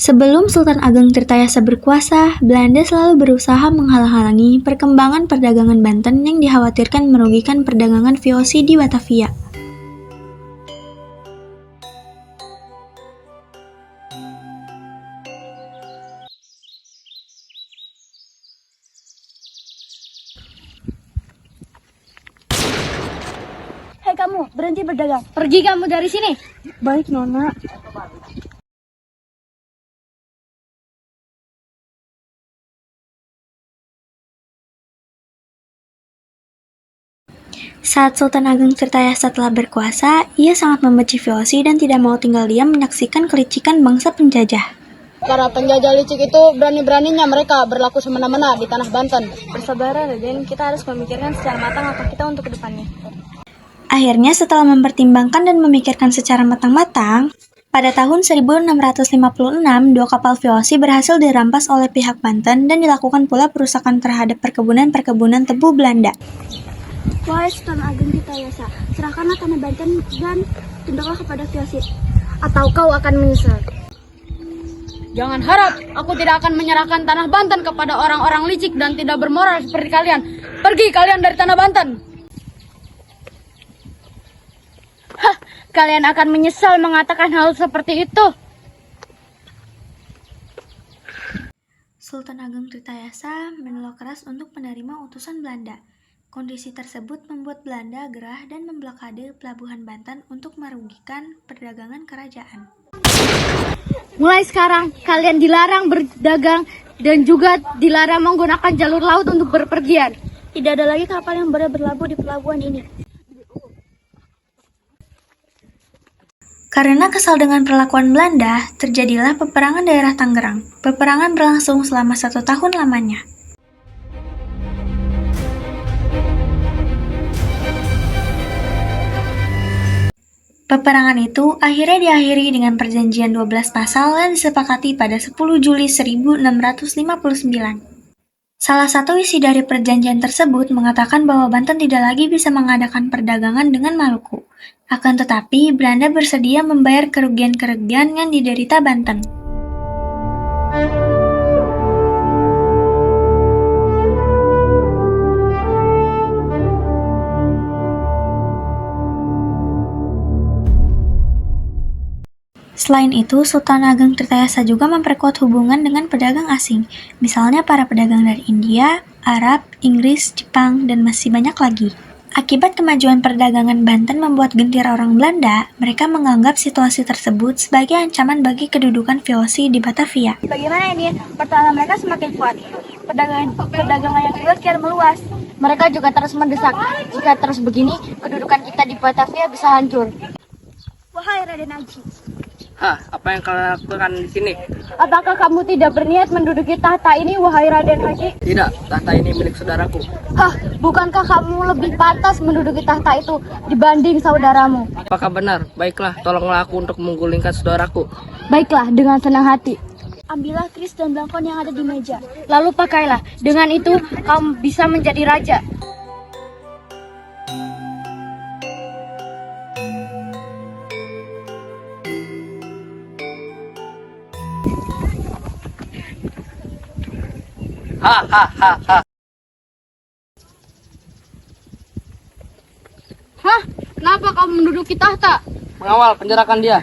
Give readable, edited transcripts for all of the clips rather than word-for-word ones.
Sebelum Sultan Ageng Tirtayasa berkuasa, Belanda selalu berusaha menghalang-halangi perkembangan perdagangan Banten yang dikhawatirkan merugikan perdagangan VOC di Batavia. Hei kamu, berhenti berdagang. Pergi kamu dari sini. Baik, Nona. Saat Sultan Ageng Tirtayasa telah berkuasa, ia sangat membenci VOC dan tidak mau tinggal diam menyaksikan kelicikan bangsa penjajah. Para penjajah licik itu berani-beraninya mereka berlaku semena-mena di tanah Banten. Bersabar, Raden. Kita harus memikirkan secara matang apa kita untuk kedepannya. Akhirnya setelah mempertimbangkan dan memikirkan secara matang-matang, pada tahun 1656, 2 kapal VOC berhasil dirampas oleh pihak Banten dan dilakukan pula perusakan terhadap perkebunan-perkebunan tebu Belanda. Wahai Sultan Ageng Tirtayasa, serahkanlah tanah Banten dan tunduklah kepada VOC, atau kau akan menyesal. Jangan harap aku tidak akan menyerahkan tanah Banten kepada orang-orang licik dan tidak bermoral seperti kalian. Pergi kalian dari tanah Banten. Hah, kalian akan menyesal mengatakan hal seperti itu. Sultan Ageng Tirtayasa menolak keras untuk menerima utusan Belanda. Kondisi tersebut membuat Belanda gerah dan memblokade pelabuhan Banten untuk merugikan perdagangan kerajaan. Mulai sekarang, kalian dilarang berdagang dan juga dilarang menggunakan jalur laut untuk berpergian. Tidak ada lagi kapal yang boleh berlabuh di pelabuhan ini. Karena kesal dengan perlakuan Belanda, terjadilah peperangan daerah Tangerang. Peperangan berlangsung selama 1 tahun lamanya. Peperangan itu akhirnya diakhiri dengan perjanjian 12 pasal yang disepakati pada 10 Juli 1659. Salah satu isi dari perjanjian tersebut mengatakan bahwa Banten tidak lagi bisa mengadakan perdagangan dengan Maluku. Akan tetapi, Belanda bersedia membayar kerugian-kerugian yang diderita Banten. Selain itu, Sultan Ageng Tirtayasa juga memperkuat hubungan dengan pedagang asing, misalnya para pedagang dari India, Arab, Inggris, Jepang, dan masih banyak lagi. Akibat kemajuan perdagangan Banten membuat gentir orang Belanda, mereka menganggap situasi tersebut sebagai ancaman bagi kedudukan VOC di Batavia. Bagaimana ini? Pertahanan mereka semakin kuat. Perdagangan yang kuat kian meluas. Mereka juga terus mendesak. Jika terus begini, kedudukan kita di Batavia bisa hancur. Wahai Raden Aji, Apa yang kalian lakukan di sini? apakah kamu tidak berniat menduduki tahta ini, wahai Raden Haji? Tidak, tahta ini milik saudaraku. Bukankah kamu lebih pantas menduduki tahta itu dibanding saudaramu? Apakah benar? Baiklah, tolonglah aku untuk menggulingkan saudaraku. Baiklah, dengan senang hati. Ambillah kris dan belangkon yang ada di meja. Lalu pakailah. Dengan itu, kamu bisa menjadi raja. Kenapa kamu menduduki tahta? Mengawal, penjarakan dia.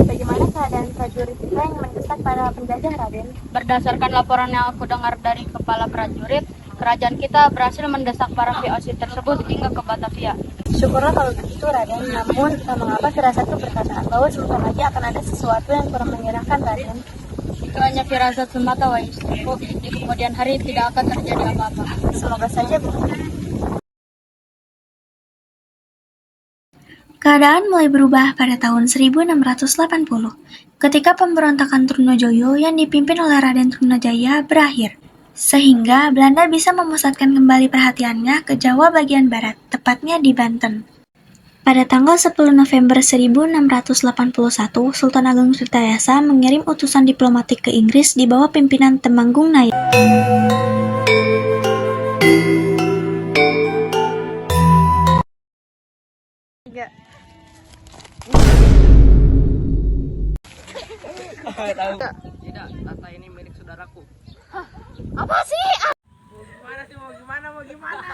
Bagaimana keadaan prajurit kita yang mendesak para penjajah, Raden? Berdasarkan laporan yang aku dengar dari kepala prajurit, kerajaan kita berhasil mendesak para VOC tersebut hingga ke Batavia. Syukurlah kalau begitu, Raden. Namun, mengapa firasatku berkata bahwa sebentar lagi akan ada sesuatu yang kurang menyenangkan, Raden? Itu hanya firasat semata, wahai istriku. Di kemudian hari tidak akan terjadi apa-apa. Semoga saja begitu. Keadaan mulai berubah pada tahun 1680, ketika pemberontakan Trunojoyo yang dipimpin oleh Raden Trunajaya berakhir, sehingga Belanda bisa memusatkan kembali perhatiannya ke Jawa bagian barat, tepatnya di Banten. Pada tanggal 10 November 1681, Sultan Ageng Tirtayasa mengirim utusan diplomatik ke Inggris di bawah pimpinan Temanggung Naya. 3. Tidak, tata ini milik saudaraku. Apa sih? Mau gimana sih? Mau gimana?